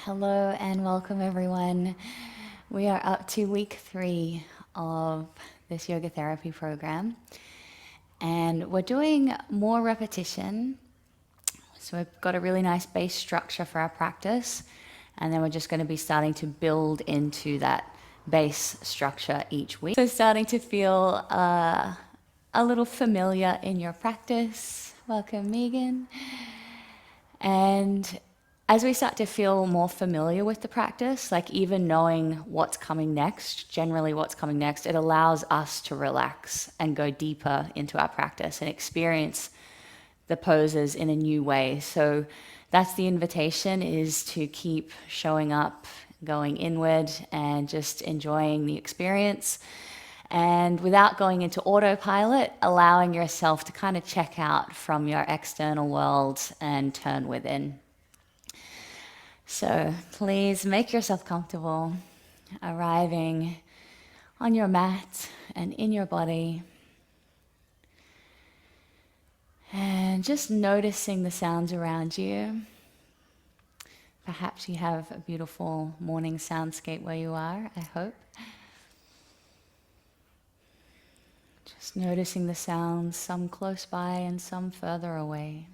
Hello and welcome everyone. We are up to week 3 of this yoga therapy program, and we're doing more repetition. So we've got a really nice base structure for our practice, and then we're just going to be starting to build into that base structure each week. So starting to feel a little familiar in your practice. Welcome, Megan. And as we start to feel more familiar with the practice, like even knowing what's coming next, generally what's coming next, it allows us to relax and go deeper into our practice and experience the poses in a new way. So that's the invitation, is to keep showing up, going inward and just enjoying the experience. And without going into autopilot, allowing yourself to kind of check out from your external world and turn within. So please make yourself comfortable, arriving on your mat and in your body. And just noticing the sounds around you. Perhaps you have a beautiful morning soundscape where you are, I hope. Just noticing the sounds, some close by and some further away.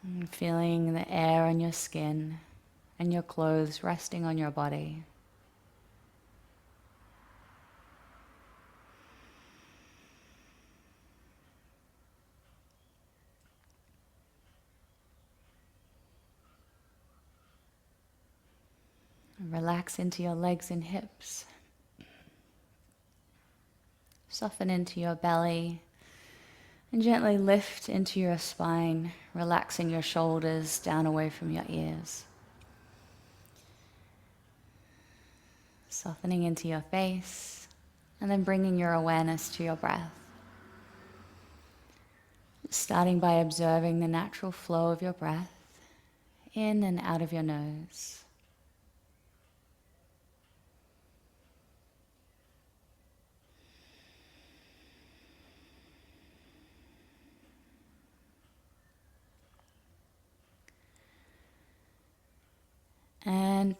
And feeling the air on your skin and your clothes resting on your body. And relax into your legs and hips. Soften into your belly. And gently lift into your spine, relaxing your shoulders down away from your ears. Softening into your face, and then bringing your awareness to your breath. Starting by observing the natural flow of your breath in and out of your nose. And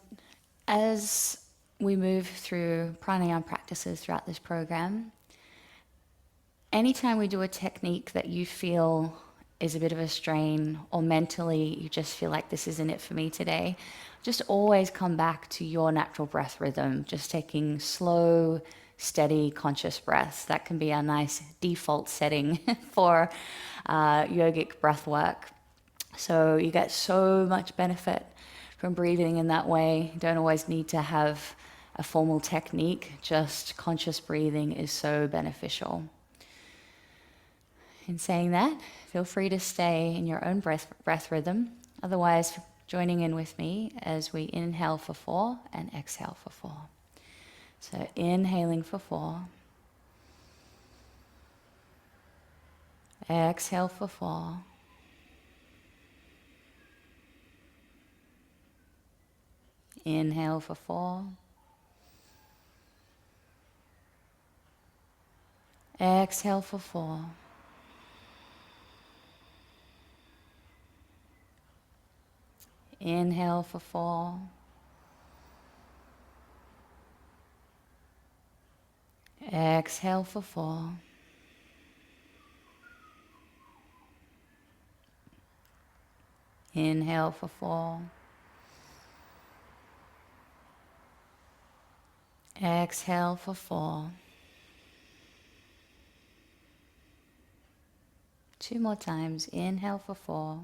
as we move through pranayama practices throughout this program, anytime we do a technique that you feel is a bit of a strain, or mentally you just feel like this isn't it for me today, just always come back to your natural breath rhythm, just taking slow, steady, conscious breaths. That can be a nice default setting for yogic breath work. So you get so much benefit from breathing in that way. You don't always need to have a formal technique, just conscious breathing is so beneficial. In saying that, feel free to stay in your own breath rhythm. Otherwise, joining in with me as we inhale for 4 and exhale for 4. So inhaling for 4. Exhale for 4. Inhale for 4. Exhale for 4. Inhale for 4. Exhale for 4. Inhale for 4. Exhale for 4. 2 more times. Inhale for 4.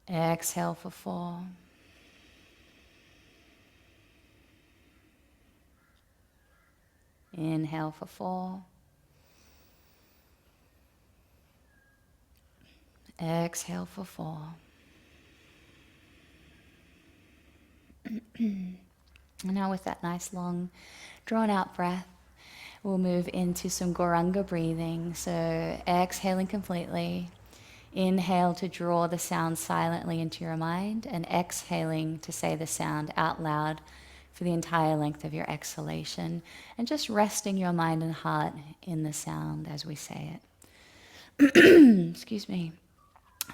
Exhale for 4. Inhale for 4. Exhale for 4. And now with that nice long drawn out breath, we'll move into some Gauranga breathing. So exhaling completely. Inhale to draw the sound silently into your mind, and exhaling to say the sound out loud for the entire length of your exhalation, and just resting your mind and heart in the sound as we say it. Excuse me.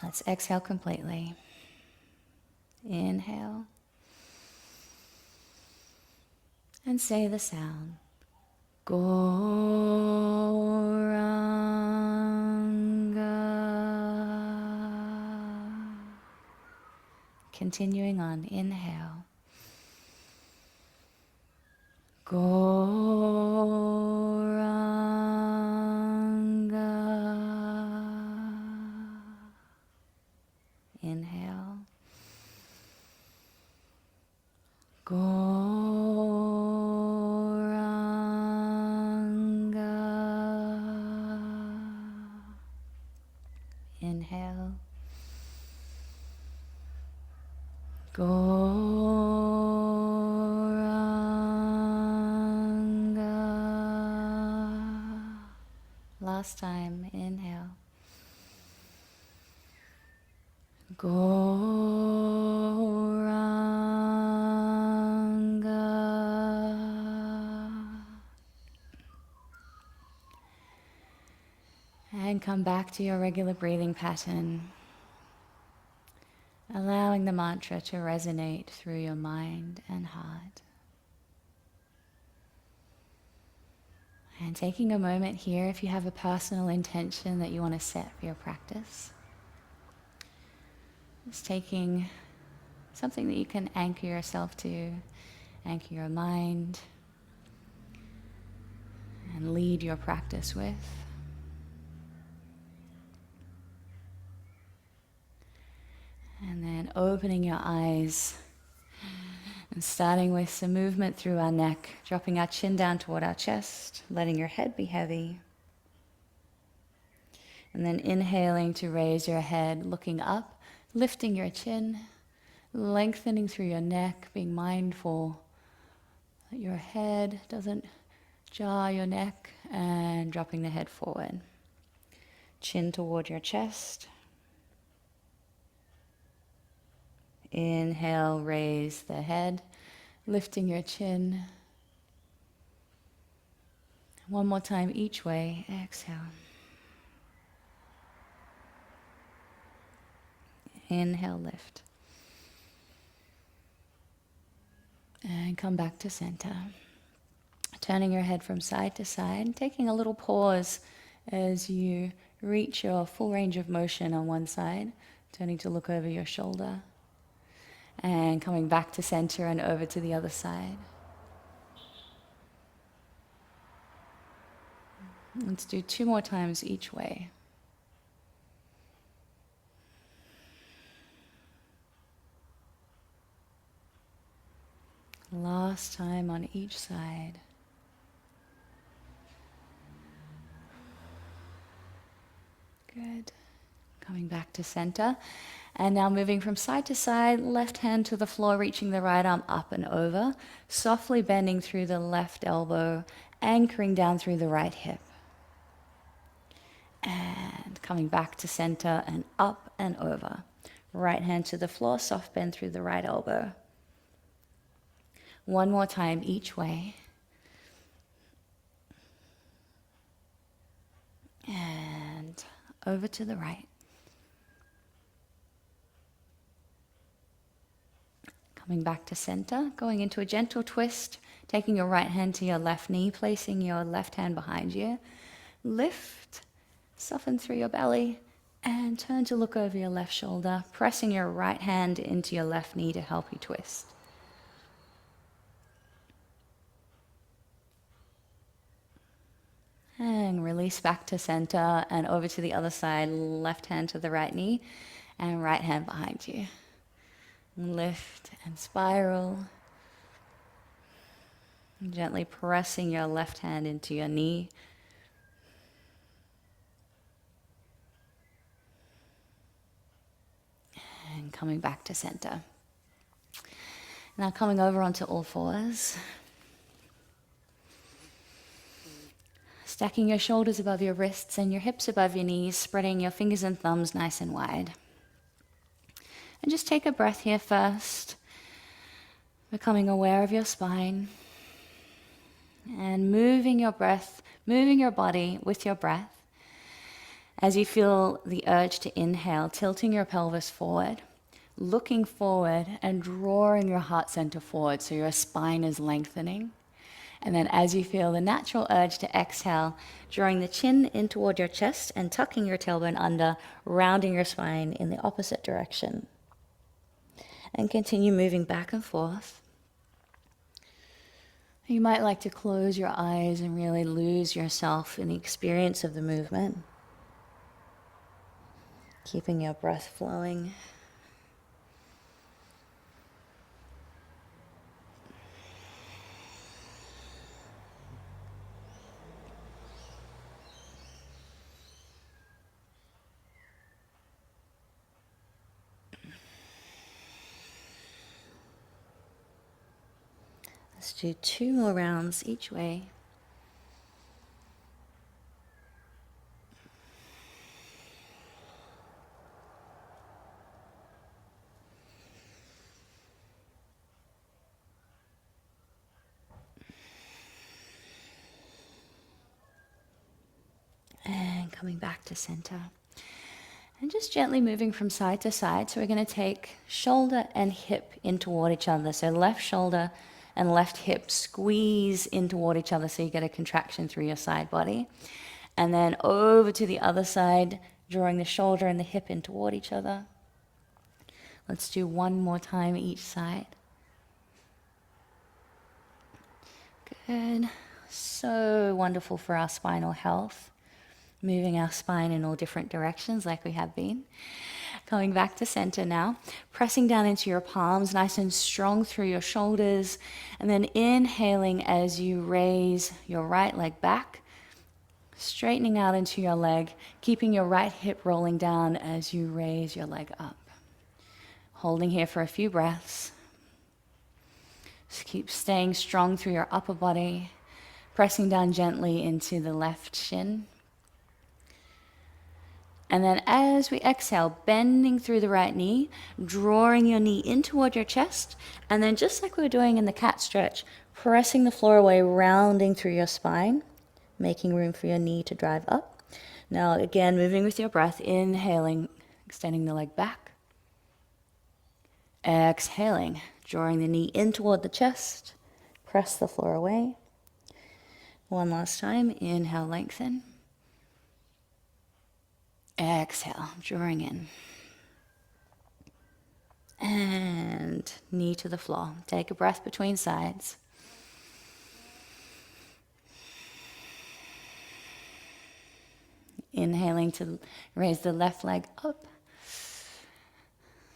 Let's exhale completely. Inhale. And say the sound. Goranga. Continuing on. Inhale. Goranga. Inhale. Goranga. Inhale. Goranga. Last time. Inhale. Goranga. And come back to your regular breathing pattern, allowing the mantra to resonate through your mind and heart. And taking a moment here, if you have a personal intention that you want to set for your practice, just taking something that you can anchor yourself to, anchor your mind, and lead your practice with. And then opening your eyes and starting with some movement through our neck, dropping our chin down toward our chest, letting your head be heavy. And then inhaling to raise your head, looking up, lifting your chin, lengthening through your neck, being mindful that your head doesn't jar your neck, and dropping the head forward. Chin toward your chest. Inhale, raise the head, lifting your chin. One more time each way. Exhale. Inhale, lift. And come back to center. Turning your head from side to side, taking a little pause as you reach your full range of motion on one side, turning to look over your shoulder. And coming back to center and over to the other side. Let's do 2 more times each way. Last time on each side. Good. Coming back to center. And now moving from side to side, left hand to the floor, reaching the right arm up and over, softly bending through the left elbow, anchoring down through the right hip. And coming back to center and up and over. Right hand to the floor, soft bend through the right elbow. One more time each way. And over to the right. Coming back to center, going into a gentle twist, taking your right hand to your left knee, placing your left hand behind you. Lift, soften through your belly, and turn to look over your left shoulder, pressing your right hand into your left knee to help you twist. And release back to center and over to the other side, left hand to the right knee, and right hand behind you. Lift and spiral. Gently pressing your left hand into your knee. And coming back to center. Now coming over onto all fours. Stacking your shoulders above your wrists and your hips above your knees, spreading your fingers and thumbs nice and wide. And just take a breath here first. Becoming aware of your spine and moving your breath, moving your body with your breath. As you feel the urge to inhale, tilting your pelvis forward, looking forward and drawing your heart center forward so your spine is lengthening. And then as you feel the natural urge to exhale, drawing the chin in toward your chest and tucking your tailbone under, rounding your spine in the opposite direction. And continue moving back and forth. You might like to close your eyes and really lose yourself in the experience of the movement. Keeping your breath flowing. Let's do 2 more rounds each way. And coming back to center. And just gently moving from side to side. So we're going to take shoulder and hip in toward each other. So left shoulder and left hip squeeze in toward each other so you get a contraction through your side body. And then over to the other side, drawing the shoulder and the hip in toward each other. Let's do 1 more time each side. Good. So wonderful for our spinal health. Moving our spine in all different directions like we have been. Coming back to center now. Pressing down into your palms, nice and strong through your shoulders. And then inhaling as you raise your right leg back. Straightening out into your leg. Keeping your right hip rolling down as you raise your leg up. Holding here for a few breaths. Just keep staying strong through your upper body. Pressing down gently into the left shin. And then as we exhale, bending through the right knee, drawing your knee in toward your chest, and then just like we were doing in the cat stretch, pressing the floor away, rounding through your spine, making room for your knee to drive up. Now again, moving with your breath, inhaling, extending the leg back. Exhaling, drawing the knee in toward the chest, press the floor away. One last time, inhale, lengthen. Exhale, drawing in. And knee to the floor. Take a breath between sides. Inhaling to raise the left leg up.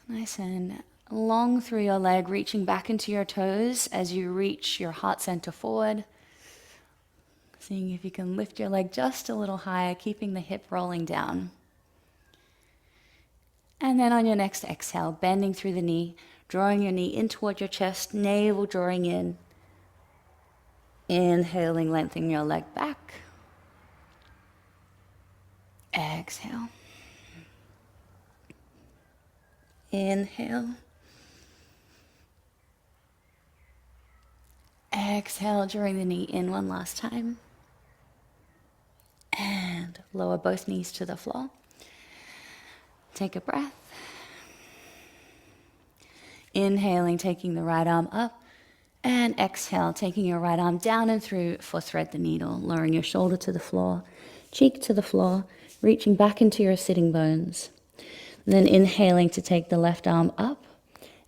Nice and long through your leg, reaching back into your toes as you reach your heart center forward. Seeing if you can lift your leg just a little higher, keeping the hip rolling down. And then on your next exhale, bending through the knee, drawing your knee in toward your chest, navel drawing in. Inhaling, lengthening your leg back. Exhale. Inhale. Exhale, drawing the knee in one last time. And lower both knees to the floor. Take a breath. Inhaling, taking the right arm up. And exhale, taking your right arm down and through for thread the needle, lowering your shoulder to the floor, cheek to the floor, reaching back into your sitting bones. And then inhaling to take the left arm up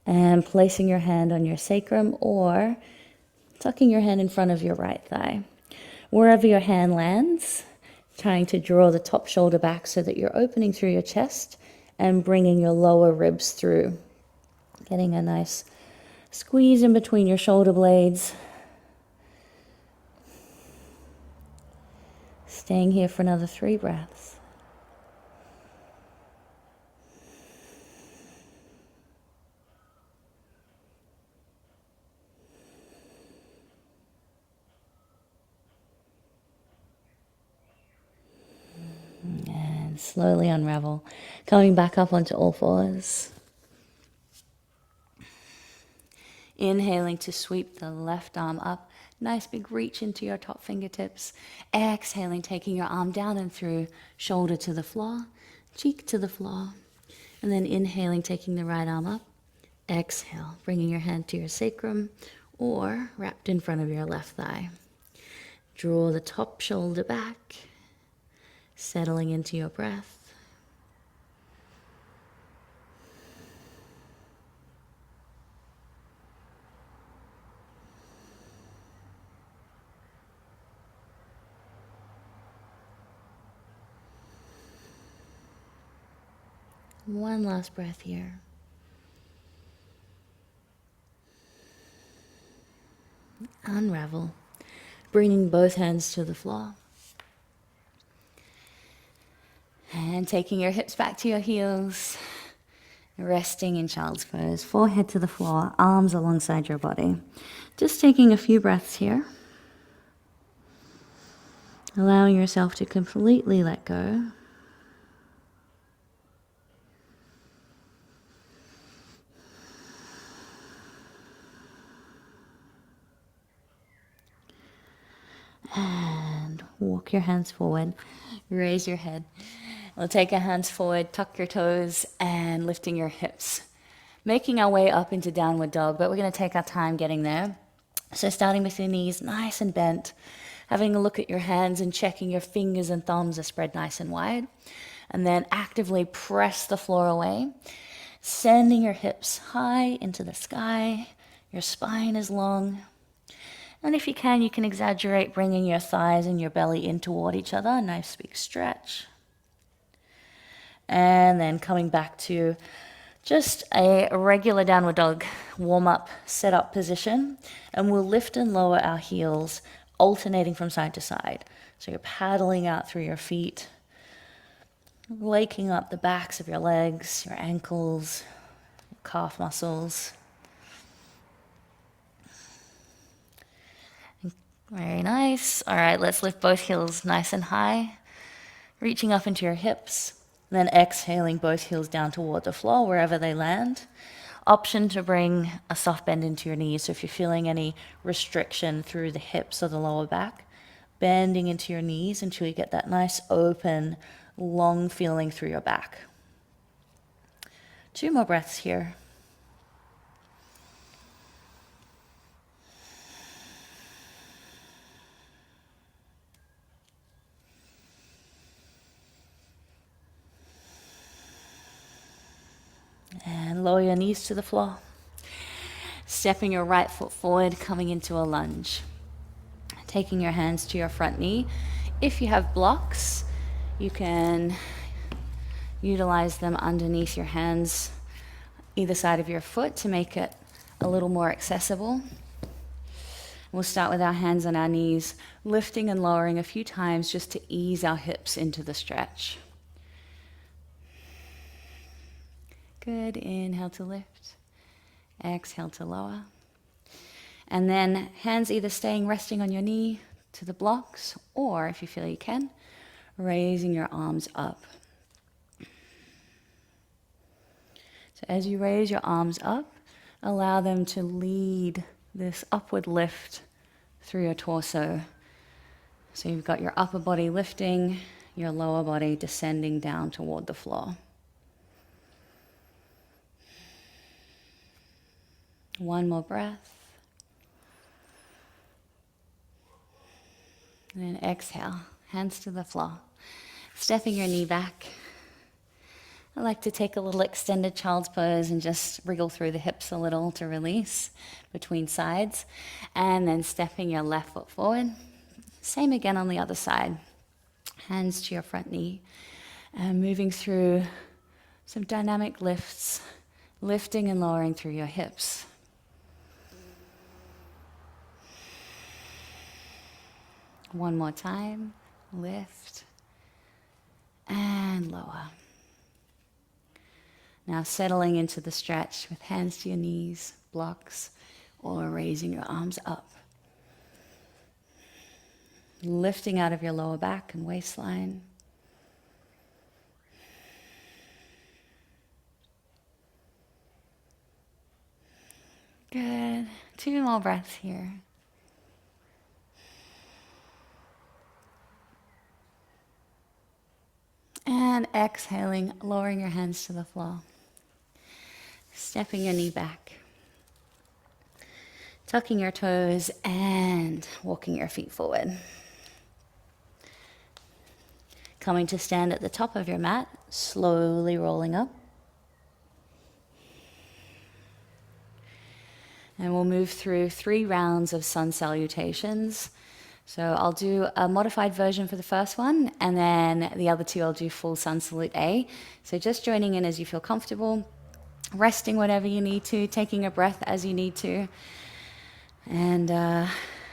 and placing your hand on your sacrum or tucking your hand in front of your right thigh. Wherever your hand lands, trying to draw the top shoulder back so that you're opening through your chest and bringing your lower ribs through. Getting a nice squeeze in between your shoulder blades. Staying here for another 3 breaths. And slowly unravel, coming back up onto all fours. Inhaling to sweep the left arm up. Nice big reach into your top fingertips. Exhaling, taking your arm down and through, shoulder to the floor, cheek to the floor. And then inhaling, taking the right arm up. Exhale, bringing your hand to your sacrum or wrapped in front of your left thigh. Draw the top shoulder back, settling into your breath. One last breath here. Unravel, bringing both hands to the floor. And taking your hips back to your heels, resting in child's pose, forehead to the floor, arms alongside your body. Just taking a few breaths here. Allowing yourself to completely let go. And walk your hands forward, raise your head. We'll take our hands forward, tuck your toes, and lifting your hips. Making our way up into downward dog, but we're going to take our time getting there. So starting with your knees nice and bent, having a look at your hands and checking your fingers and thumbs are spread nice and wide. And then actively press the floor away, sending your hips high into the sky. Your spine is long. And if you can exaggerate, bringing your thighs and your belly in toward each other. Nice big stretch. And then coming back to just a regular downward dog warm-up, set-up position. And we'll lift and lower our heels, alternating from side to side. So you're paddling out through your feet, waking up the backs of your legs, your ankles, calf muscles. Very nice. All right, let's lift both heels nice and high, reaching up into your hips, and then exhaling both heels down toward the floor, wherever they land. Option to bring a soft bend into your knees. So if you're feeling any restriction through the hips or the lower back, bending into your knees until you get that nice open, long feeling through your back. 2 more breaths here. And lower your knees to the floor. Stepping your right foot forward, coming into a lunge. Taking your hands to your front knee. If you have blocks, you can utilize them underneath your hands, either side of your foot, to make it a little more accessible. We'll start with our hands on our knees, lifting and lowering a few times just to ease our hips into the stretch. Good. Inhale to lift. Exhale to lower. And then hands either staying resting on your knee to the blocks, or if you feel you can, raising your arms up. So as you raise your arms up, allow them to lead this upward lift through your torso. So you've got your upper body lifting, your lower body descending down toward the floor. One more breath. And then exhale, hands to the floor. Stepping your knee back. I like to take a little extended child's pose and just wriggle through the hips a little to release between sides. And then stepping your left foot forward. Same again on the other side. Hands to your front knee. And moving through some dynamic lifts, lifting and lowering through your hips. One more time, lift and lower. Now settling into the stretch with hands to your knees, blocks, or raising your arms up. Lifting out of your lower back and waistline. Good. 2 more breaths here. And exhaling, lowering your hands to the floor. Stepping your knee back. Tucking your toes and walking your feet forward. Coming to stand at the top of your mat, slowly rolling up. And we'll move through 3 rounds of sun salutations. So I'll do a modified version for the first one, and then the other 2 I'll do full sun salute A. So just joining in as you feel comfortable, resting whatever you need to, taking a breath as you need to. And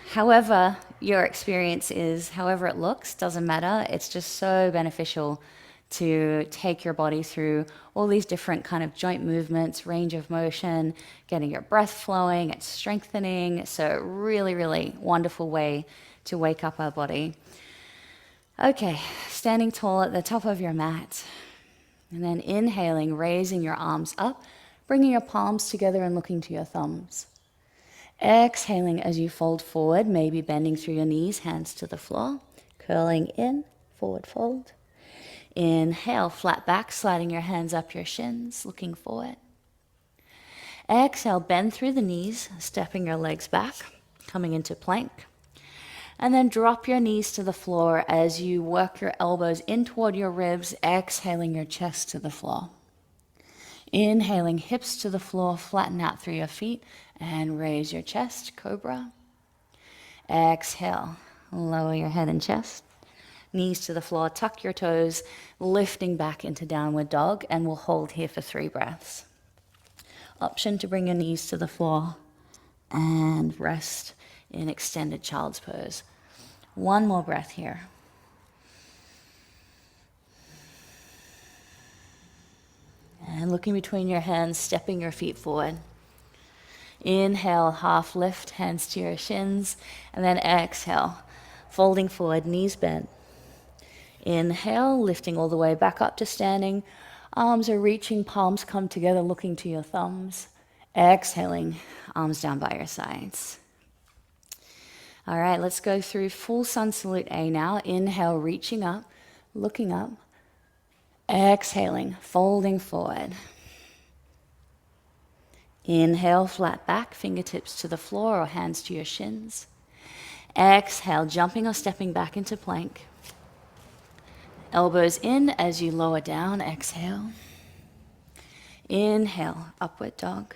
however your experience is, however it looks, doesn't matter. It's just so beneficial to take your body through all these different kind of joint movements, range of motion, getting your breath flowing, it's strengthening. So really, really wonderful way to wake up our body. Okay, standing tall at the top of your mat. And then inhaling, raising your arms up, bringing your palms together and looking to your thumbs. Exhaling as you fold forward, maybe bending through your knees, hands to the floor. Curling in, forward fold. Inhale, flat back, sliding your hands up your shins, looking forward. Exhale, bend through the knees, stepping your legs back, coming into plank. And then drop your knees to the floor as you work your elbows in toward your ribs, exhaling your chest to the floor. Inhaling, hips to the floor, flatten out through your feet, and raise your chest, cobra. Exhale, lower your head and chest. Knees to the floor, tuck your toes, lifting back into downward dog, and we'll hold here for 3 breaths. Option to bring your knees to the floor and rest in extended child's pose. 1 more breath here. And looking between your hands, stepping your feet forward. Inhale, half lift, hands to your shins, and then exhale, folding forward, knees bent. Inhale, lifting all the way back up to standing. Arms are reaching, palms come together, looking to your thumbs. Exhaling, arms down by your sides. All right, let's go through full sun salute A now. Inhale, reaching up, looking up. Exhaling, folding forward. Inhale, flat back, fingertips to the floor or hands to your shins. Exhale, jumping or stepping back into plank. Elbows in as you lower down, exhale. Inhale, upward dog.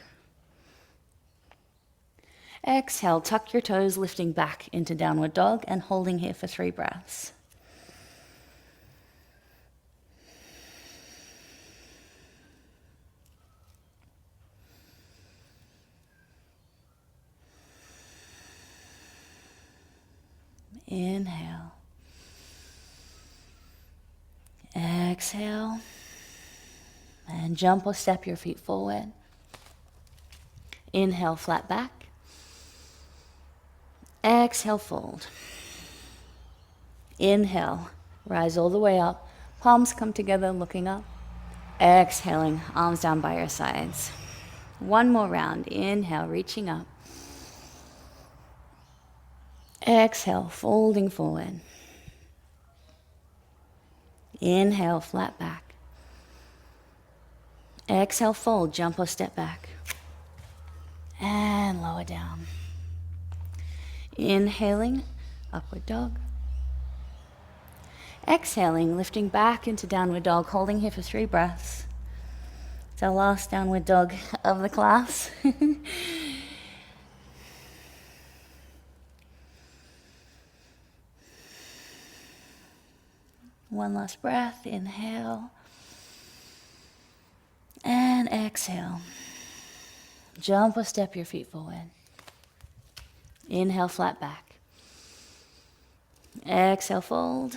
Exhale, tuck your toes, lifting back into downward dog and holding here for 3 breaths. Inhale. Exhale. And jump or step your feet forward. Inhale, flat back. Exhale, fold. Inhale, rise all the way up. Palms come together, looking up. Exhaling, arms down by your sides. 1 more round. Inhale, reaching up. Exhale, folding forward. Inhale, flat back. Exhale, fold, jump or step back. And lower down. Inhaling, upward dog. Exhaling, lifting back into downward dog, holding here for 3 breaths. It's our last downward dog of the class. One last breath, inhale. And exhale. Jump or step your feet forward. Inhale, flat back. Exhale, fold.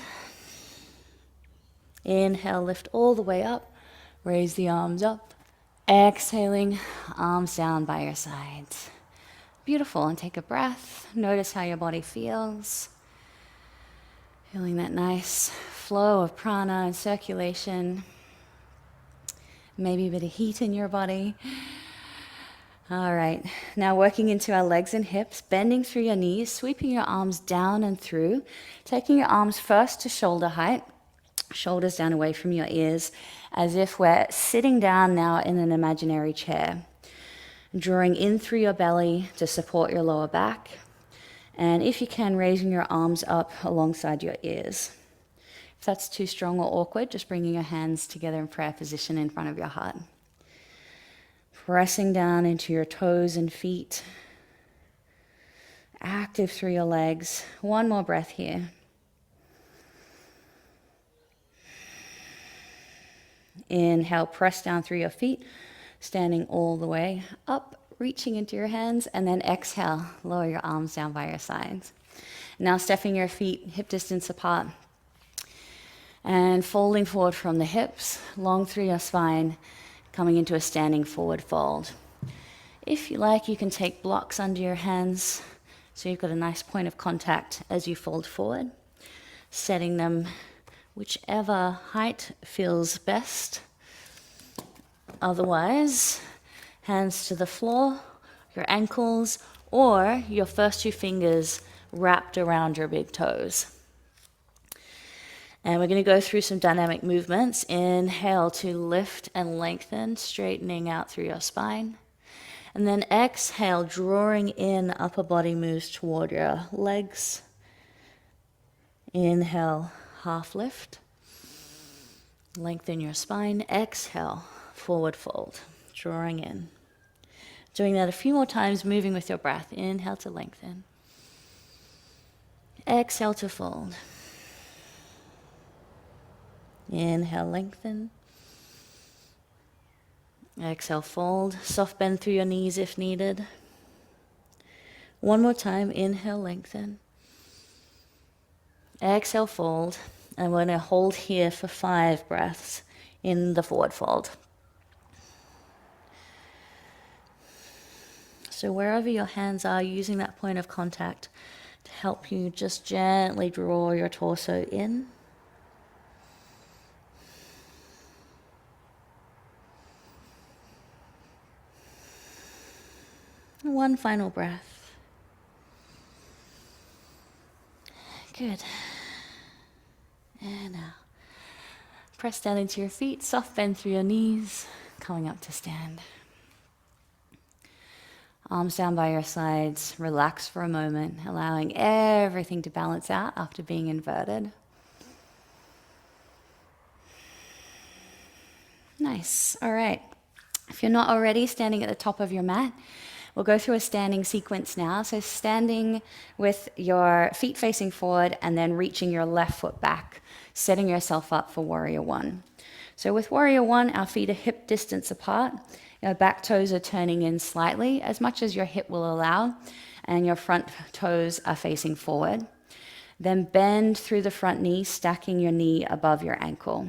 Inhale, lift all the way up. Raise the arms up. Exhaling, arms down by your sides. Beautiful, and take a breath. Notice how your body feels. Feeling that nice flow of prana and circulation. Maybe a bit of heat in your body. All right, now working into our legs and hips, bending through your knees, sweeping your arms down and through, taking your arms first to shoulder height, shoulders down away from your ears, as if we're sitting down now in an imaginary chair. Drawing in through your belly to support your lower back, and if you can, raising your arms up alongside your ears. If that's too strong or awkward, just bringing your hands together in prayer position in front of your heart. Pressing down into your toes and feet. Active through your legs. One more breath here. Inhale, press down through your feet, standing all the way up, reaching into your hands, and then exhale, lower your arms down by your sides. Now stepping your feet hip distance apart and folding forward from the hips, long through your spine, coming into a standing forward fold. If you like, you can take blocks under your hands so you've got a nice point of contact as you fold forward, setting them whichever height feels best. Otherwise, hands to the floor, your ankles, or your first two fingers wrapped around your big toes. And we're going to go through some dynamic movements. Inhale to lift and lengthen, straightening out through your spine. And then exhale, drawing in, upper body moves toward your legs. Inhale, half lift. Lengthen your spine. Exhale, forward fold, drawing in. Doing that a few more times, moving with your breath. Inhale to lengthen. Exhale to fold. Inhale, lengthen. Exhale, fold. Soft bend through your knees if needed. One more time. Inhale, lengthen. Exhale, fold. And we're going to hold here for 5 breaths in the forward fold. So wherever your hands are, using that point of contact to help you just gently draw your torso in. One final breath. Good. And now, press down into your feet, soft bend through your knees, coming up to stand. Arms down by your sides, relax for a moment, allowing everything to balance out after being inverted. Nice. All right. If you're not already standing at the top of your mat, we'll go through a standing sequence now. So standing with your feet facing forward and then reaching your left foot back, setting yourself up for Warrior One. So with Warrior One, our feet are hip distance apart. Your back toes are turning in slightly, as much as your hip will allow, and your front toes are facing forward. Then bend through the front knee, stacking your knee above your ankle.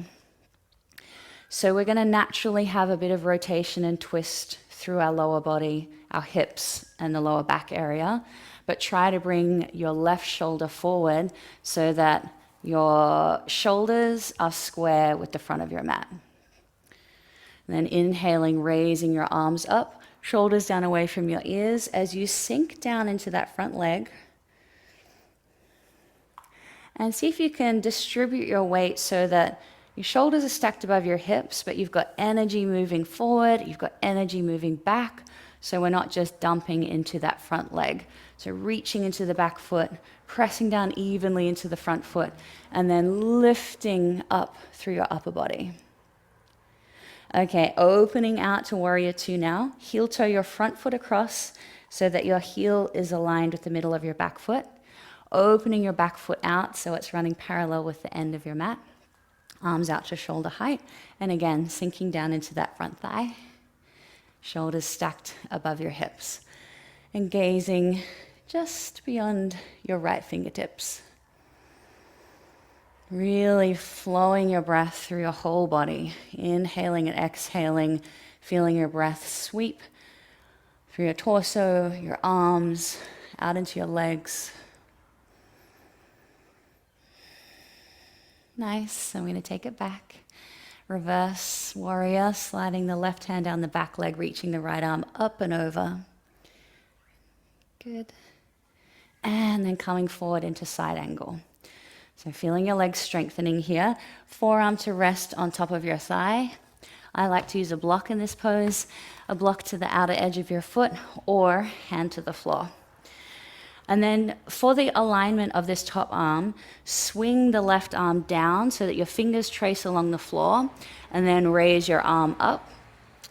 So we're going to naturally have a bit of rotation and twist through our lower body, our hips and the lower back area, but try to bring your left shoulder forward so that your shoulders are square with the front of your mat. And then inhaling, raising your arms up, shoulders down away from your ears as you sink down into that front leg. And see if you can distribute your weight so that your shoulders are stacked above your hips, but you've got energy moving forward, you've got energy moving back, so we're not just dumping into that front leg. So reaching into the back foot, pressing down evenly into the front foot, and then lifting up through your upper body. Okay, opening out to Warrior Two now. Heel toe your front foot across so that your heel is aligned with the middle of your back foot. Opening your back foot out so it's running parallel with the end of your mat. Arms out to shoulder height. And again, sinking down into that front thigh. Shoulders stacked above your hips. And gazing just beyond your right fingertips. Really flowing your breath through your whole body. Inhaling and exhaling, feeling your breath sweep through your torso, your arms, out into your legs. Nice. I'm going to take it back. Reverse warrior, sliding the left hand down the back leg, reaching the right arm up and over. Good. And then coming forward into side angle. So feeling your legs strengthening here. Forearm to rest on top of your thigh. I like to use a block in this pose, a block to the outer edge of your foot or hand to the floor. And then for the alignment of this top arm, swing the left arm down so that your fingers trace along the floor, and then raise your arm up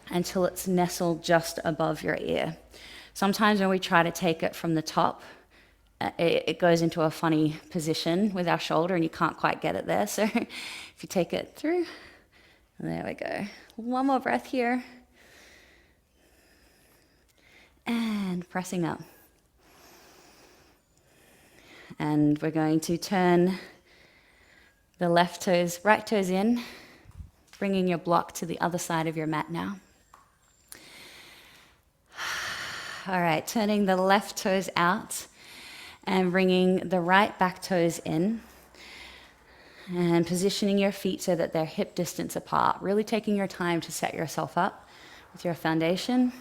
until it's nestled just above your ear. Sometimes when we try to take it from the top, it goes into a funny position with our shoulder and you can't quite get it there. So if you take it through, there we go. One more breath here. And pressing up. And we're going to turn the left toes, right toes in, bringing your block to the other side of your mat now. All right, turning the left toes out and bringing the right back toes in and positioning your feet so that they're hip distance apart, really taking your time to set yourself up with your foundation.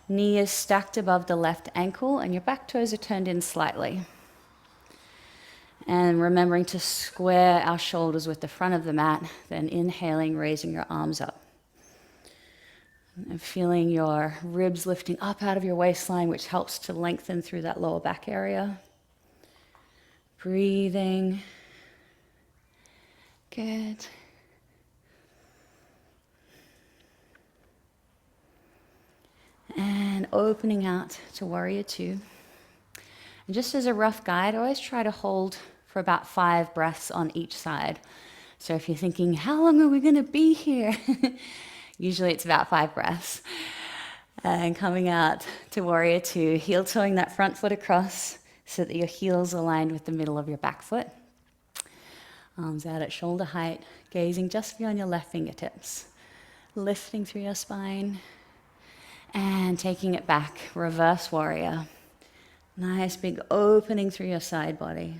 Knee is stacked above the left ankle and your back toes are turned in slightly. And remembering to square our shoulders with the front of the mat, then inhaling, raising your arms up. And feeling your ribs lifting up out of your waistline, which helps to lengthen through that lower back area. Breathing. Good. And opening out to Warrior Two. And just as a rough guide, always try to hold for about 5 breaths on each side. So if you're thinking, how long are we going to be here? Usually it's about 5 breaths. And coming out to Warrior Two, heel toeing that front foot across so that your heel's aligned with the middle of your back foot. Arms out at shoulder height, gazing just beyond your left fingertips. Lifting through your spine and taking it back, reverse warrior. Nice big opening through your side body.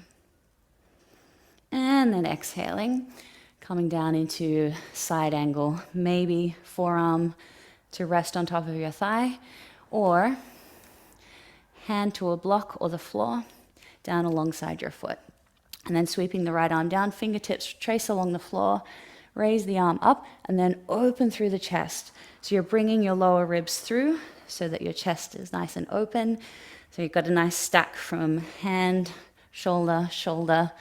And then exhaling, coming down into side angle, maybe forearm to rest on top of your thigh, or hand to a block or the floor, down alongside your foot. And then sweeping the right arm down, fingertips trace along the floor, raise the arm up, and then open through the chest. So you're bringing your lower ribs through so that your chest is nice and open. So you've got a nice stack from hand, shoulder, shoulder,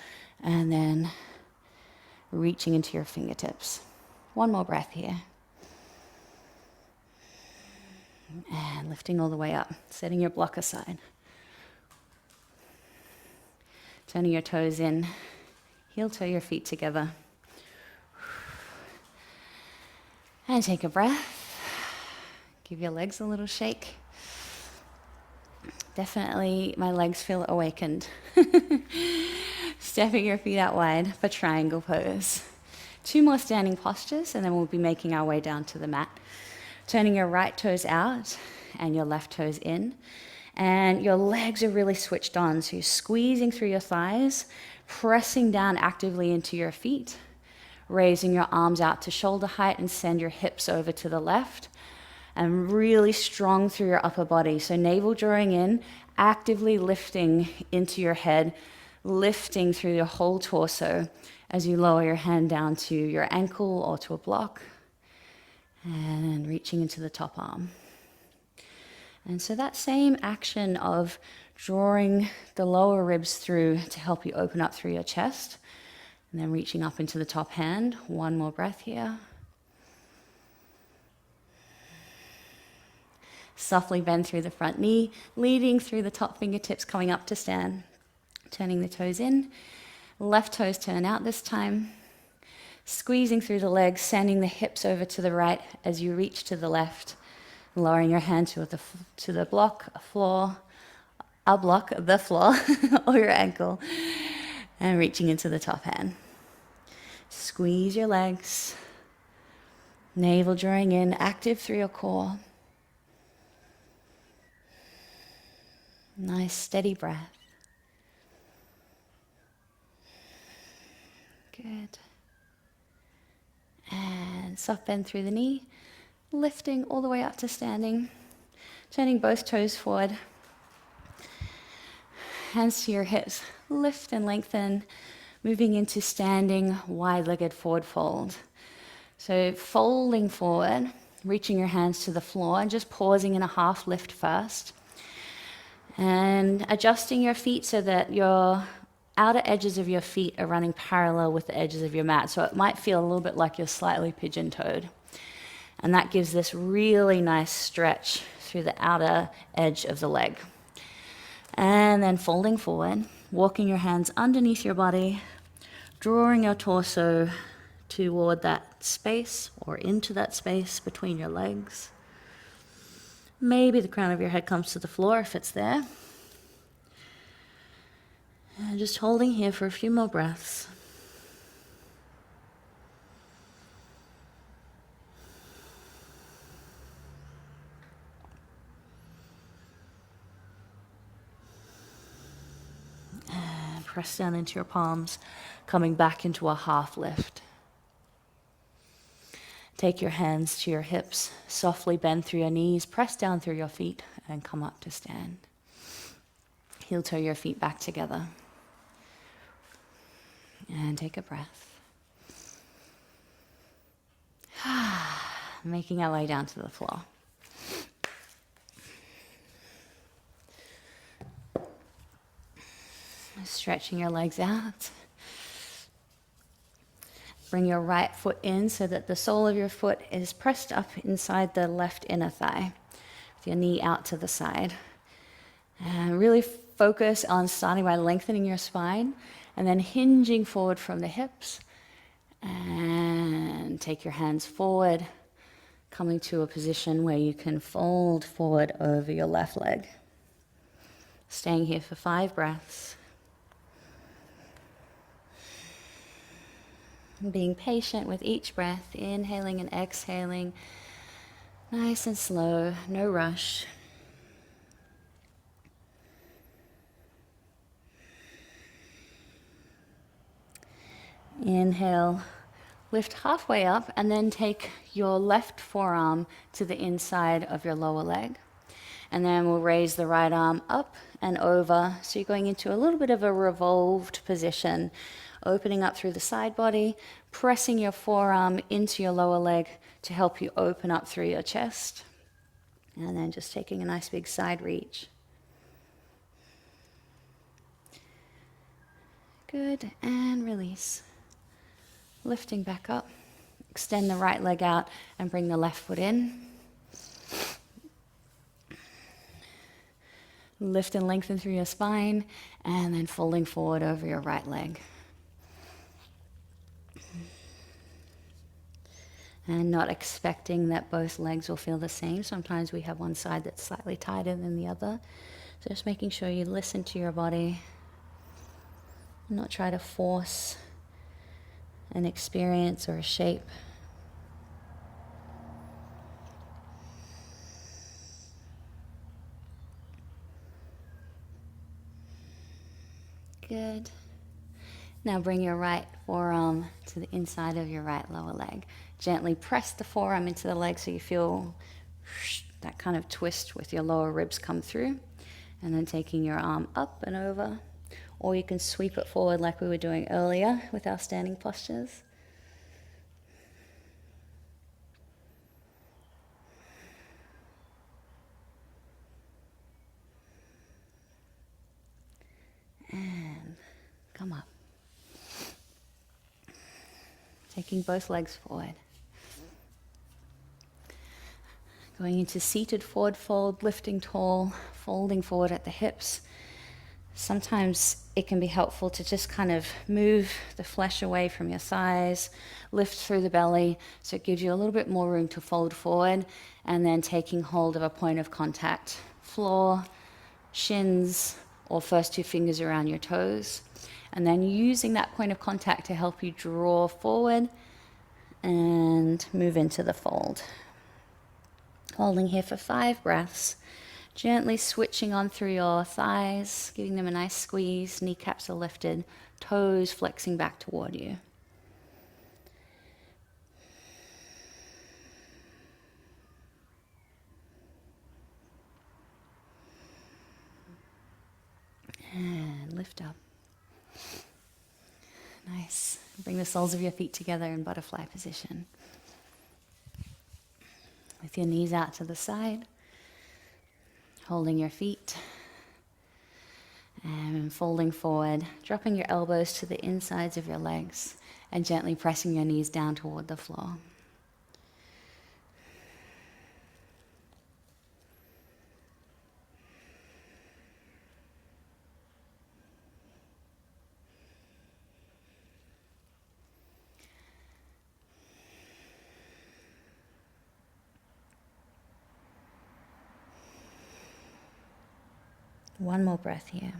and then reaching into your fingertips. One more breath here. And lifting all the way up, setting your block aside. Turning your toes in, heel toe your feet together. And take a breath. Give your legs a little shake. Definitely my legs feel awakened. Stepping your feet out wide for triangle pose. 2 more standing postures and then we'll be making our way down to the mat. Turning your right toes out and your left toes in. And your legs are really switched on. So you're squeezing through your thighs, pressing down actively into your feet, raising your arms out to shoulder height and send your hips over to the left. And really strong through your upper body. So navel drawing in, actively lifting into your head, lifting through your whole torso as you lower your hand down to your ankle or to a block. And reaching into the top arm. And so that same action of drawing the lower ribs through to help you open up through your chest. And then reaching up into the top hand. One more breath here. Softly bend through the front knee, leading through the top fingertips, coming up to stand. Turning the toes in. Left toes turn out this time. Squeezing through the legs, sending the hips over to the right as you reach to the left. Lowering your hand to the block, the floor, or your ankle. And reaching into the top hand. Squeeze your legs. Navel drawing in, active through your core. Nice steady breath. Good. Soft bend through the knee, lifting all the way up to standing, turning both toes forward. Hands to your hips, lift and lengthen, moving into standing wide-legged forward fold. So folding forward, reaching your hands to the floor and just pausing in a half lift first. And adjusting your feet so that your outer edges of your feet are running parallel with the edges of your mat. So it might feel a little bit like you're slightly pigeon-toed. And that gives this really nice stretch through the outer edge of the leg. And then folding forward, walking your hands underneath your body, drawing your torso toward that space or into that space between your legs. Maybe the crown of your head comes to the floor if it's there. And just holding here for a few more breaths. And press down into your palms, coming back into a half lift. Take your hands to your hips, softly bend through your knees, press down through your feet, and come up to stand. Heel toe your feet back together. And take a breath. Making our way down to the floor. Stretching your legs out. Bring your right foot in so that the sole of your foot is pressed up inside the left inner thigh, with your knee out to the side. And really focus on starting by lengthening your spine and then hinging forward from the hips. And take your hands forward, coming to a position where you can fold forward over your left leg. Staying here for 5 breaths. Being patient with each breath, inhaling and exhaling, nice and slow, no rush. Inhale, lift halfway up, and then take your left forearm to the inside of your lower leg. And then we'll raise the right arm up and over, so you're going into a little bit of a revolved position, opening up through the side body, pressing your forearm into your lower leg to help you open up through your chest. And then just taking a nice big side reach. Good, and release. Lifting back up, extend the right leg out and bring the left foot in. Lift and lengthen through your spine, and then folding forward over your right leg. And not expecting that both legs will feel the same. Sometimes we have one side that's slightly tighter than the other. So just making sure you listen to your body. Not try to force an experience or a shape. Good. Now bring your right forearm to the inside of your right lower leg. Gently press the forearm into the leg so you feel that kind of twist with your lower ribs come through. And then taking your arm up and over. Or you can sweep it forward like we were doing earlier with our standing postures. And come up. Taking both legs forward. Going into seated forward fold, lifting tall, folding forward at the hips. Sometimes it can be helpful to just kind of move the flesh away from your thighs, lift through the belly, so it gives you a little bit more room to fold forward, and then taking hold of a point of contact, floor, shins, or first 2 fingers around your toes, and then using that point of contact to help you draw forward and move into the fold. Holding here for 5 breaths. Gently switching on through your thighs, giving them a nice squeeze, kneecaps are lifted, toes flexing back toward you. lift up. Nice. Bring the soles of your feet together in butterfly position. With your knees out to the side, holding your feet and folding forward, dropping your elbows to the insides of your legs and gently pressing your knees down toward the floor. One more breath here.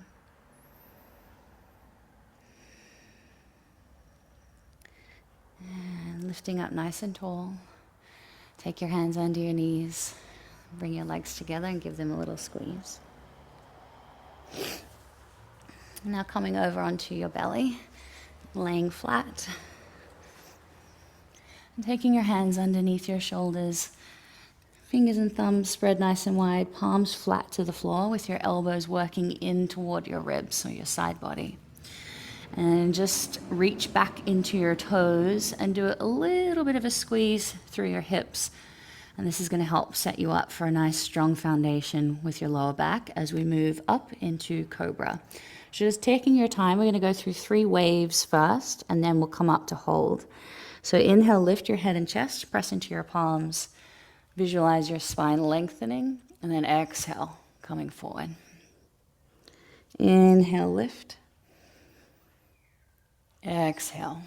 And lifting up nice and tall. Take your hands under your knees. Bring your legs together and give them a little squeeze. Now coming over onto your belly, laying flat. And taking your hands underneath your shoulders. Fingers and thumbs spread nice and wide, palms flat to the floor with your elbows working in toward your ribs or your side body. And just reach back into your toes and do a little bit of a squeeze through your hips. And this is going to help set you up for a nice strong foundation with your lower back as we move up into Cobra. So just taking your time, we're going to go through 3 waves first, and then we'll come up to hold. So inhale, lift your head and chest, press into your palms. Visualize your spine lengthening, and then exhale, coming forward. Inhale, lift. Exhale.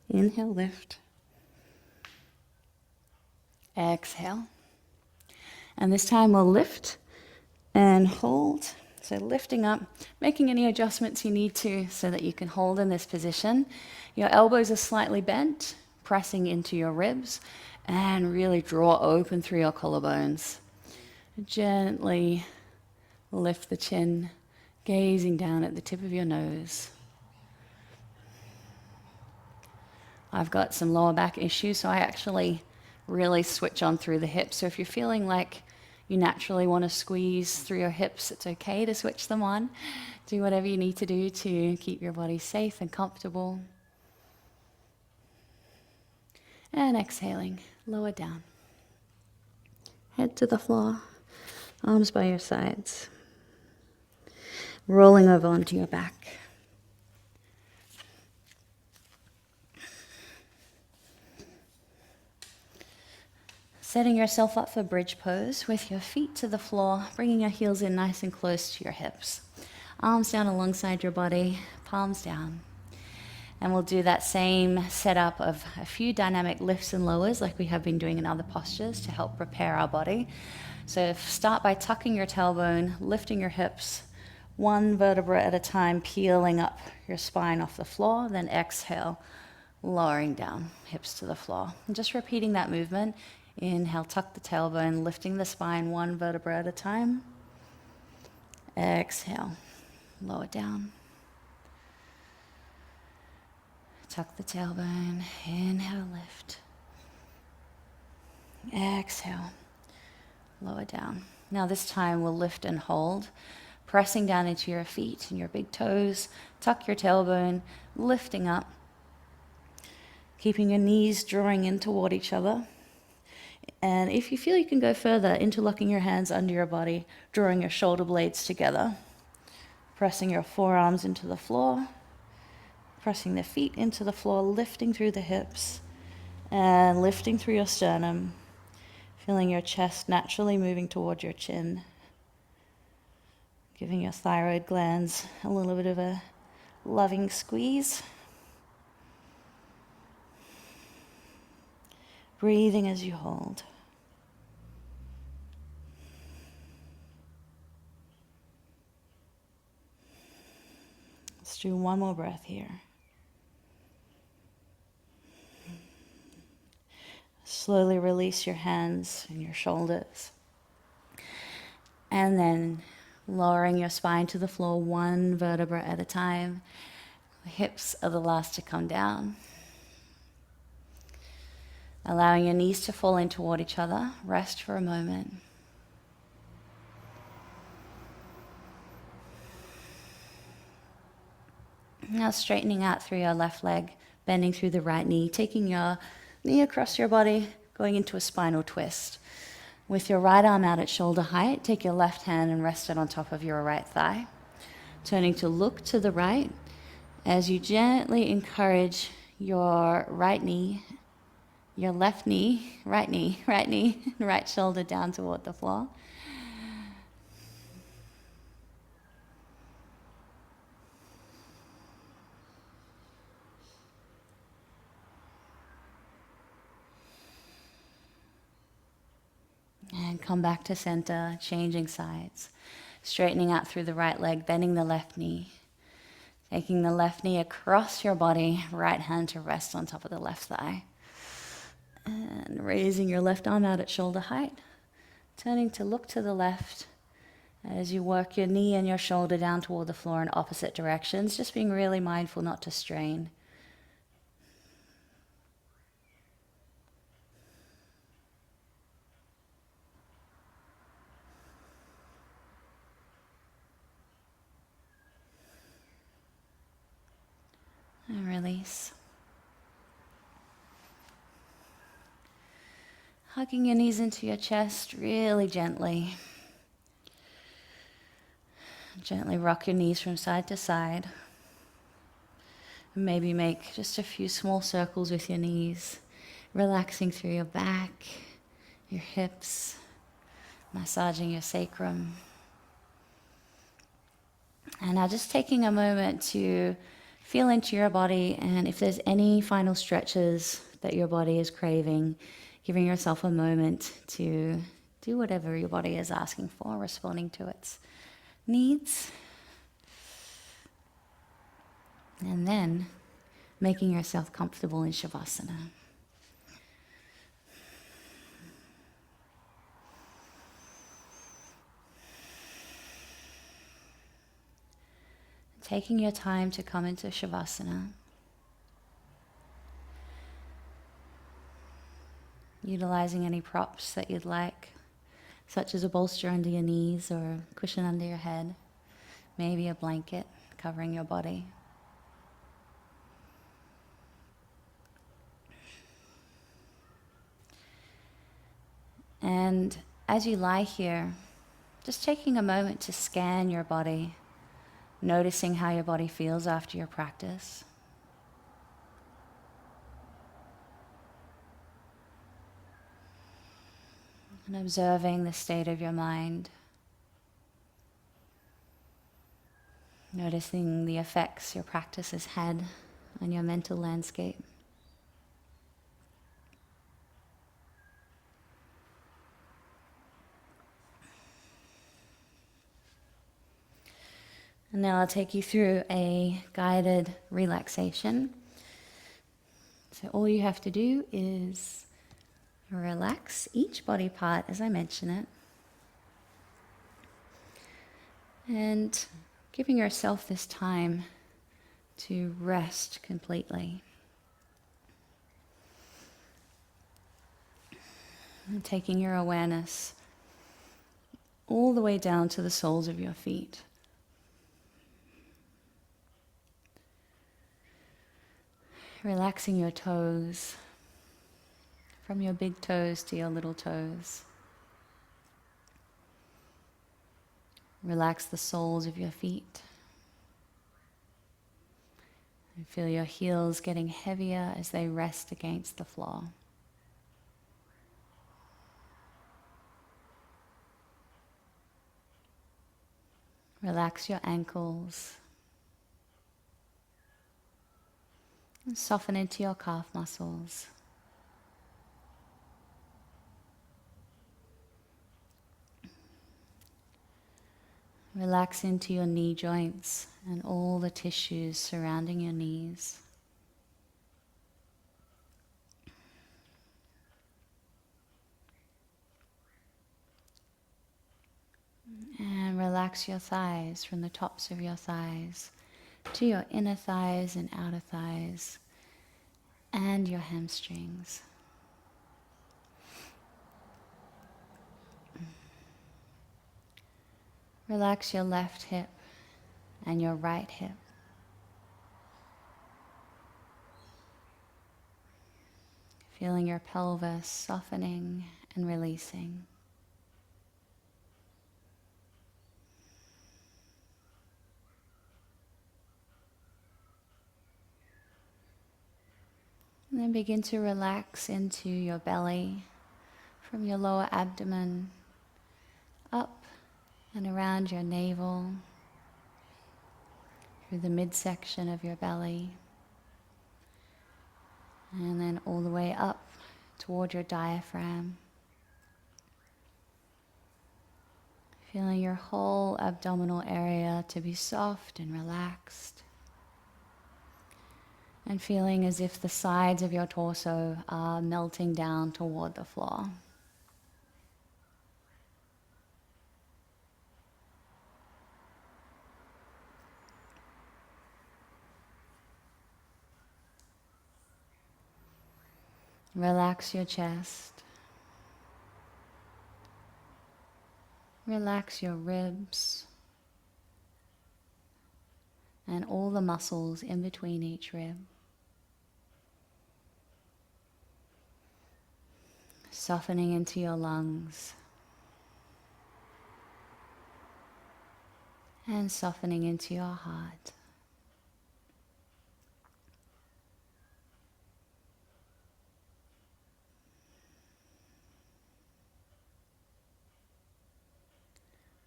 Inhale, lift. Exhale. And this time we'll lift and hold. So lifting up, making any adjustments you need to so that you can hold in this position. Your elbows are slightly bent, pressing into your ribs, and really draw open through your collarbones. Gently lift the chin, gazing down at the tip of your nose. I've got some lower back issues, so I actually really switch on through the hips. So if you're feeling like you naturally want to squeeze through your hips, it's okay to switch them on. Do whatever you need to do to keep your body safe and comfortable. And exhaling, lower down. Head to the floor, arms by your sides. Rolling over onto your back. Setting yourself up for bridge pose with your feet to the floor, bringing your heels in nice and close to your hips. Arms down alongside your body, palms down. And we'll do that same setup of a few dynamic lifts and lowers like we have been doing in other postures to help prepare our body. So start by tucking your tailbone, lifting your hips, one vertebra at a time, peeling up your spine off the floor, then exhale, lowering down, hips to the floor. And just repeating that movement. Inhale, tuck the tailbone, lifting the spine one vertebra at a time. Exhale, lower down. Tuck the tailbone, inhale, lift. Exhale, lower down. Now this time we'll lift and hold, pressing down into your feet and your big toes. Tuck your tailbone, lifting up, keeping your knees drawing in toward each other. And if you feel you can go further, interlocking your hands under your body, drawing your shoulder blades together, pressing your forearms into the floor, pressing the feet into the floor, lifting through the hips, and lifting through your sternum, feeling your chest naturally moving toward your chin, giving your thyroid glands a little bit of a loving squeeze. Breathing as you hold. Let's do one more breath here. Slowly release your hands and your shoulders. And then lowering your spine to the floor one vertebra at a time. The hips are the last to come down. Allowing your knees to fall in toward each other. Rest for a moment. Now straightening out through your left leg, bending through the right knee, taking your knee across your body, going into a spinal twist. With your right arm out at shoulder height, take your left hand and rest it on top of your right thigh. Turning to look to the right as you gently encourage your right knee, your left knee, right shoulder down toward the floor. And come back to center, changing sides. Straightening out through the right leg, bending the left knee. Taking the left knee across your body, right hand to rest on top of the left thigh. And raising your left arm out at shoulder height. Turning to look to the left as you work your knee and your shoulder down toward the floor in opposite directions, just being really mindful not to strain. And release. Hugging your knees into your chest really gently. Gently rock your knees from side to side. And maybe make just a few small circles with your knees, relaxing through your back, your hips, massaging your sacrum. And now just taking a moment to feel into your body, and if there's any final stretches that your body is craving, giving yourself a moment to do whatever your body is asking for, responding to its needs. And then making yourself comfortable in Shavasana. Taking your time to come into Shavasana. Utilizing any props that you'd like, such as a bolster under your knees or a cushion under your head, maybe a blanket covering your body. And as you lie here, just taking a moment to scan your body, noticing how your body feels after your practice. And observing the state of your mind. Noticing the effects your practice has had on your mental landscape. And now I'll take you through a guided relaxation. So all you have to do is relax each body part as I mention it. And giving yourself this time to rest completely. And taking your awareness all the way down to the soles of your feet. Relaxing your toes, from your big toes to your little toes. Relax the soles of your feet. And feel your heels getting heavier as they rest against the floor. Relax your ankles. And soften into your calf muscles. Relax into your knee joints and all the tissues surrounding your knees. And relax your thighs from the tops of your thighs to your inner thighs and outer thighs and your hamstrings. Relax your left hip and your right hip. Feeling your pelvis softening and releasing. And then begin to relax into your belly, from your lower abdomen, up and around your navel, through the midsection of your belly, and then all the way up toward your diaphragm. Feeling your whole abdominal area to be soft and relaxed. And feeling as if the sides of your torso are melting down toward the floor. Relax your chest. Relax your ribs and all the muscles in between each rib. Softening into your lungs and softening into your heart.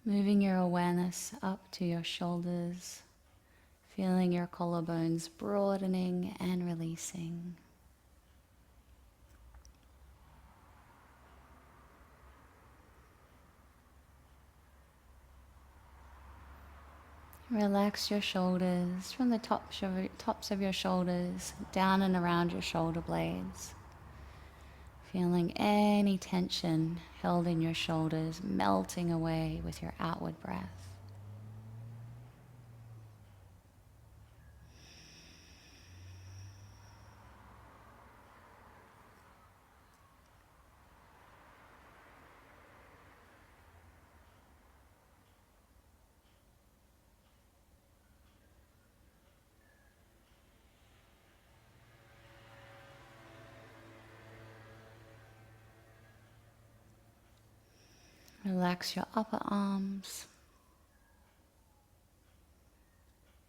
Moving your awareness up to your shoulders, feeling your collarbones broadening and releasing. Relax your shoulders from the tops of your shoulders down and around your shoulder blades. Feeling any tension held in your shoulders melting away with your outward breath. Relax your upper arms,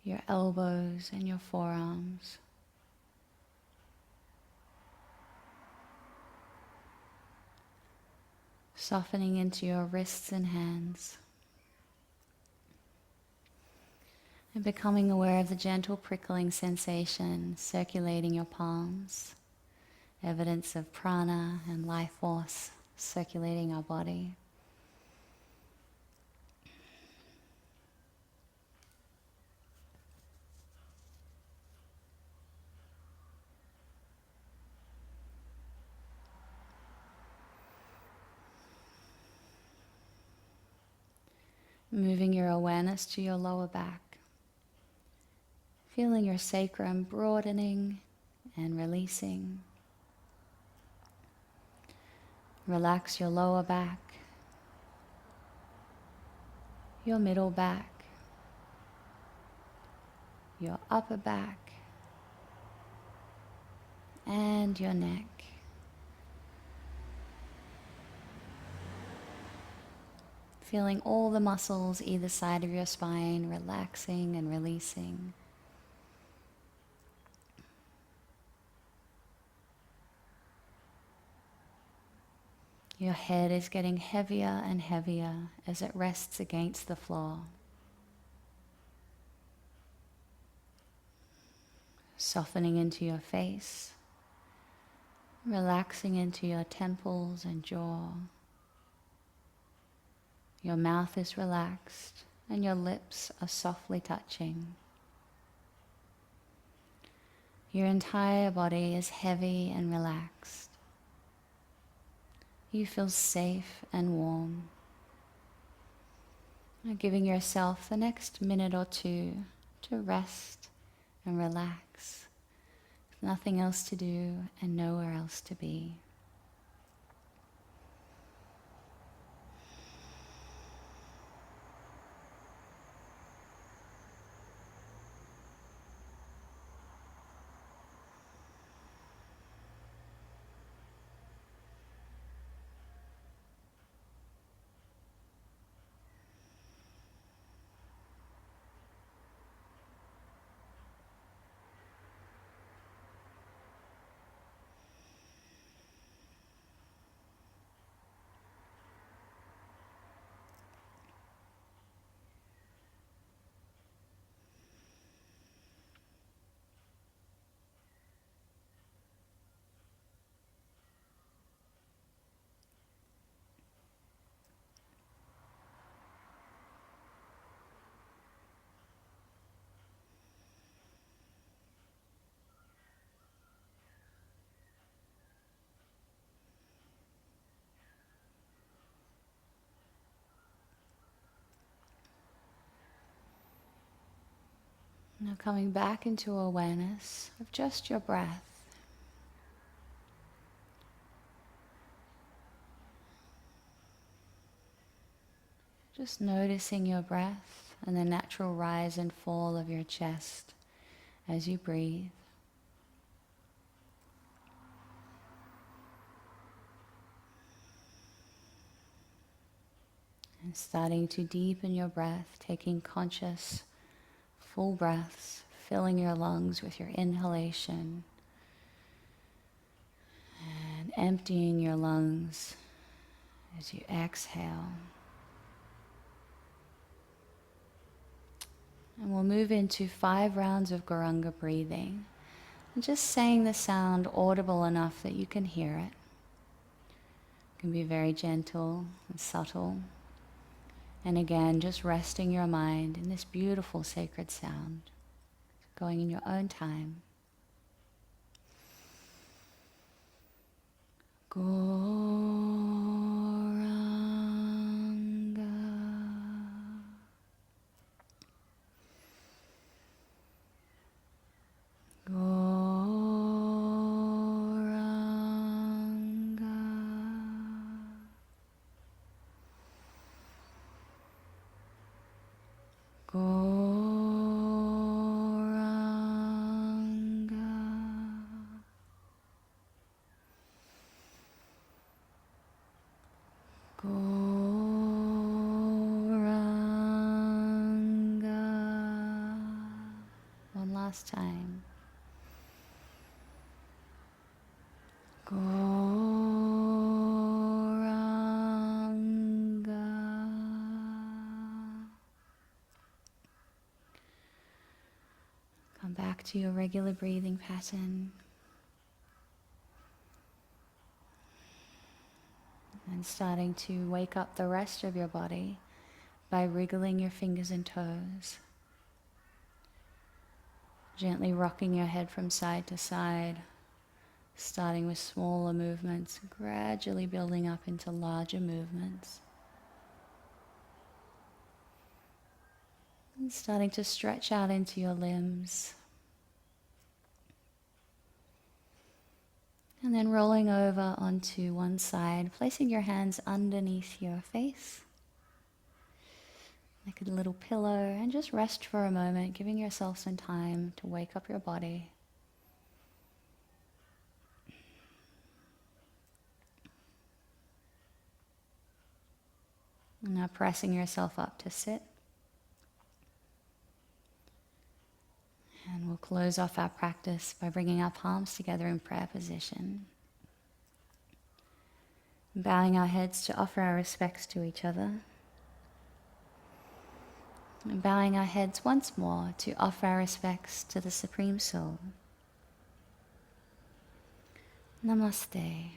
your elbows and your forearms. Softening into your wrists and hands. And becoming aware of the gentle prickling sensation circulating your palms. Evidence of prana and life force circulating our body. Moving your awareness to your lower back. Feeling your sacrum broadening and releasing. Relax your lower back, your middle back, your upper back, and your neck. Feeling all the muscles either side of your spine relaxing and releasing. Your head is getting heavier and heavier as it rests against the floor. Softening into your face, relaxing into your temples and jaw. Your mouth is relaxed and your lips are softly touching. Your entire body is heavy and relaxed. You feel safe and warm. Now giving yourself the next minute or two to rest and relax. Nothing else to do and nowhere else to be. Now coming back into awareness of just your breath. Just noticing your breath and the natural rise and fall of your chest as you breathe. And starting to deepen your breath, taking conscious, full breaths, filling your lungs with your inhalation and emptying your lungs as you exhale. And we'll move into 5 rounds of Garanga breathing. And just saying the sound audible enough that you can hear it. It can be very gentle and subtle. And again, just resting your mind in this beautiful sacred sound, going in your own time. Goranga. Goranga. Goranga. Goranga. One last time. Goranga. Come back to your regular breathing pattern. And starting to wake up the rest of your body by wriggling your fingers and toes. Gently rocking your head from side to side, starting with smaller movements, gradually building up into larger movements. And starting to stretch out into your limbs. And then rolling over onto one side, placing your hands underneath your face, like a little pillow, and just rest for a moment, giving yourself some time to wake up your body. And now pressing yourself up to sit. And we'll close off our practice by bringing our palms together in prayer position. Bowing our heads to offer our respects to each other. And bowing our heads once more to offer our respects to the Supreme Soul. Namaste.